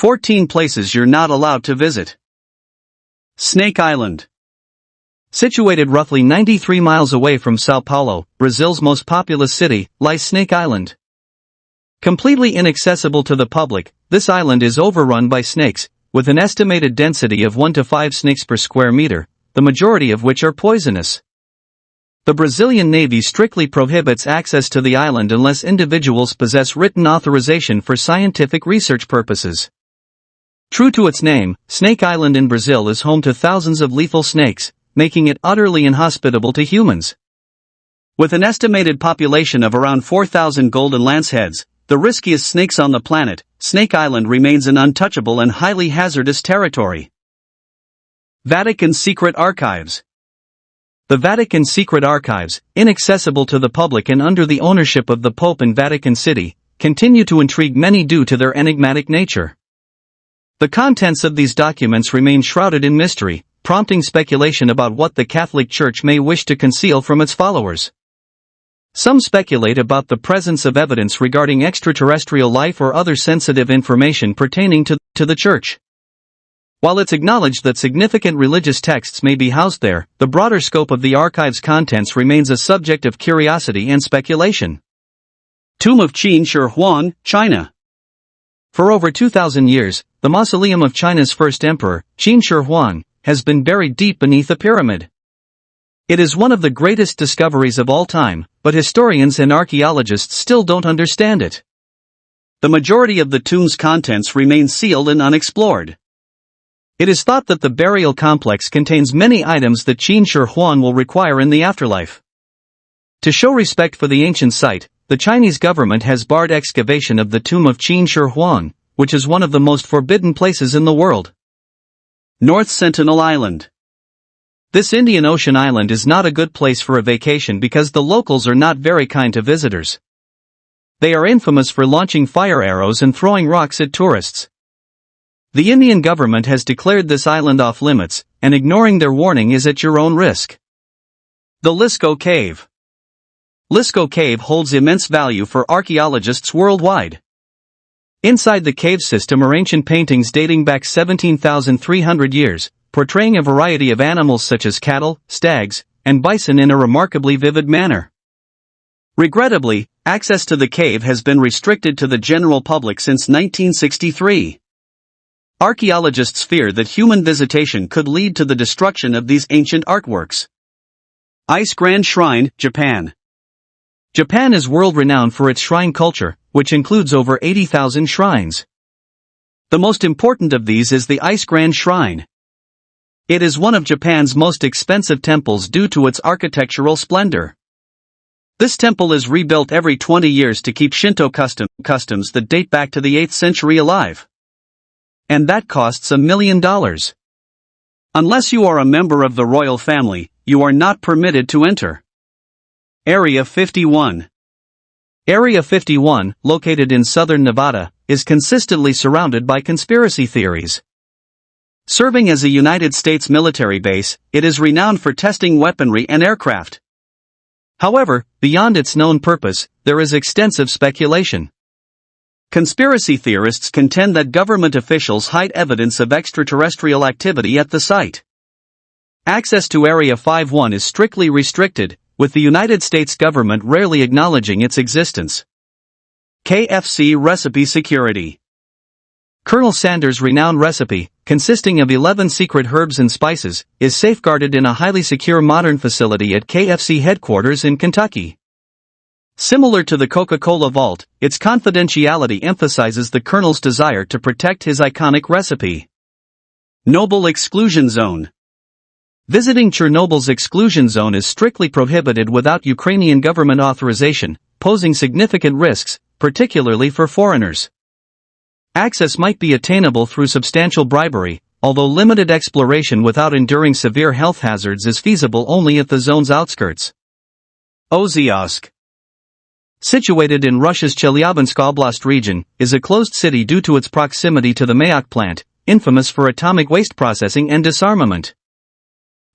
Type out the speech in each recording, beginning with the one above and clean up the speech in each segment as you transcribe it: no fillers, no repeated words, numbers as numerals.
14 places you're not allowed to visit. Snake Island. Situated roughly 93 miles away from São Paulo, Brazil's most populous city, lies Snake Island. Completely inaccessible to the public, this island is overrun by snakes, with an estimated density of 1 to 5 snakes per square meter, the majority of which are poisonous. The Brazilian Navy strictly prohibits access to the island unless individuals possess written authorization for scientific research purposes. True to its name, Snake Island in Brazil is home to thousands of lethal snakes, making it utterly inhospitable to humans. With an estimated population of around 4,000 golden lanceheads, the riskiest snakes on the planet, Snake Island remains an untouchable and highly hazardous territory. Vatican Secret Archives. The Vatican Secret Archives, inaccessible to the public and under the ownership of the Pope in Vatican City, continue to intrigue many due to their enigmatic nature. The contents of these documents remain shrouded in mystery, prompting speculation about what the Catholic Church may wish to conceal from its followers. Some speculate about the presence of evidence regarding extraterrestrial life or other sensitive information pertaining to the Church. While it's acknowledged that significant religious texts may be housed there, the broader scope of the archive's contents remains a subject of curiosity and speculation. Tomb of Qin Shi Huang, China. For over 2,000 years, the mausoleum of China's first emperor, Qin Shi Huang, has been buried deep beneath a pyramid. It is one of the greatest discoveries of all time, but historians and archaeologists still don't understand it. The majority of the tomb's contents remain sealed and unexplored. It is thought that the burial complex contains many items that Qin Shi Huang will require in the afterlife. To show respect for the ancient site, the Chinese government has barred excavation of the tomb of Qin Shi Huang, which is one of the most forbidden places in the world. North Sentinel Island. This Indian Ocean island is not a good place for a vacation because the locals are not very kind to visitors. They are infamous for launching fire arrows and throwing rocks at tourists. The Indian government has declared this island off limits, and ignoring their warning is at your own risk. The Lisco Cave. Lisco Cave holds immense value for archaeologists worldwide. Inside the cave system are ancient paintings dating back 17,300 years, portraying a variety of animals such as cattle, stags, and bison in a remarkably vivid manner. Regrettably, access to the cave has been restricted to the general public since 1963. Archaeologists fear that human visitation could lead to the destruction of these ancient artworks. Ice Grand Shrine, Japan. Japan is world-renowned for its shrine culture, which includes over 80,000 shrines. The most important of these is the Ice Grand Shrine. It is one of Japan's most expensive temples due to its architectural splendor. This temple is rebuilt every 20 years to keep Shinto customs that date back to the 8th century alive. And that costs $1 million. Unless you are a member of the royal family, you are not permitted to enter. Area 51. Area 51, located in southern Nevada, is consistently surrounded by conspiracy theories. Serving as a United States military base, it is renowned for testing weaponry and aircraft. However, beyond its known purpose, there is extensive speculation. Conspiracy theorists contend that government officials hide evidence of extraterrestrial activity at the site. Access to Area 51 is strictly restricted, with the United States government rarely acknowledging its existence. KFC Recipe Security. Colonel Sanders' renowned recipe, consisting of 11 secret herbs and spices, is safeguarded in a highly secure modern facility at KFC headquarters in Kentucky. Similar to the Coca-Cola vault, its confidentiality emphasizes the Colonel's desire to protect his iconic recipe. Noble Exclusion Zone. Visiting Chernobyl's exclusion zone is strictly prohibited without Ukrainian government authorization, posing significant risks, particularly for foreigners. Access might be attainable through substantial bribery, although limited exploration without enduring severe health hazards is feasible only at the zone's outskirts. Ozyozk. Situated in Russia's Chelyabinsk Oblast region, is a closed city due to its proximity to the Mayak plant, infamous for atomic waste processing and disarmament.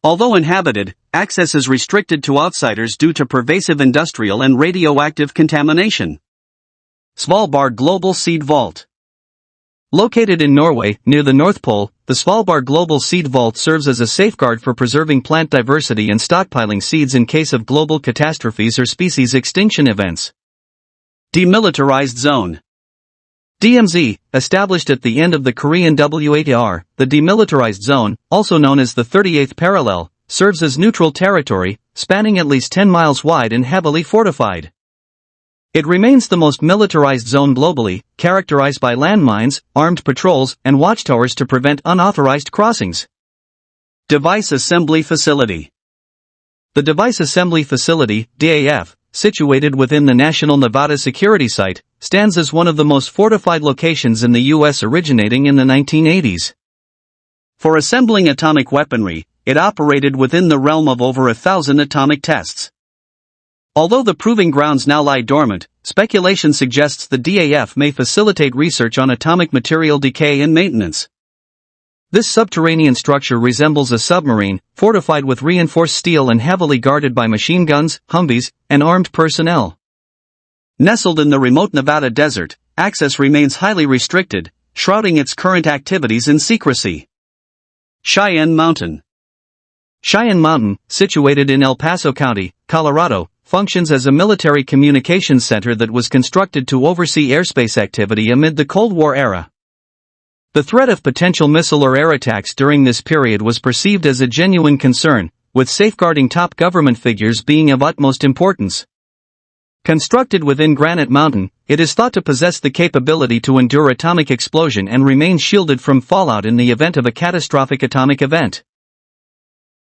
Although inhabited, access is restricted to outsiders due to pervasive industrial and radioactive contamination. Svalbard Global Seed Vault. Located in Norway, near the North Pole, the Svalbard Global Seed Vault serves as a safeguard for preserving plant diversity and stockpiling seeds in case of global catastrophes or species extinction events. Demilitarized Zone. DMZ, established at the end of the Korean War, the demilitarized zone, also known as the 38th parallel, serves as neutral territory, spanning at least 10 miles wide and heavily fortified. It remains the most militarized zone globally, characterized by landmines, armed patrols, and watchtowers to prevent unauthorized crossings. Device Assembly Facility. The Device Assembly Facility, DAF, situated within the National Nevada Security Site, stands as one of the most fortified locations in the U.S. originating in the 1980s. For assembling atomic weaponry, it operated within the realm of over 1,000 atomic tests. Although the proving grounds now lie dormant, speculation suggests the DAF may facilitate research on atomic material decay and maintenance. This subterranean structure resembles a submarine, fortified with reinforced steel and heavily guarded by machine guns, Humvees, and armed personnel. Nestled in the remote Nevada desert, access remains highly restricted, shrouding its current activities in secrecy. Cheyenne Mountain. Cheyenne Mountain, situated in El Paso County, Colorado, functions as a military communications center that was constructed to oversee airspace activity amid the Cold War era. The threat of potential missile or air attacks during this period was perceived as a genuine concern, with safeguarding top government figures being of utmost importance. Constructed within Granite Mountain, it is thought to possess the capability to endure atomic explosion and remain shielded from fallout in the event of a catastrophic atomic event.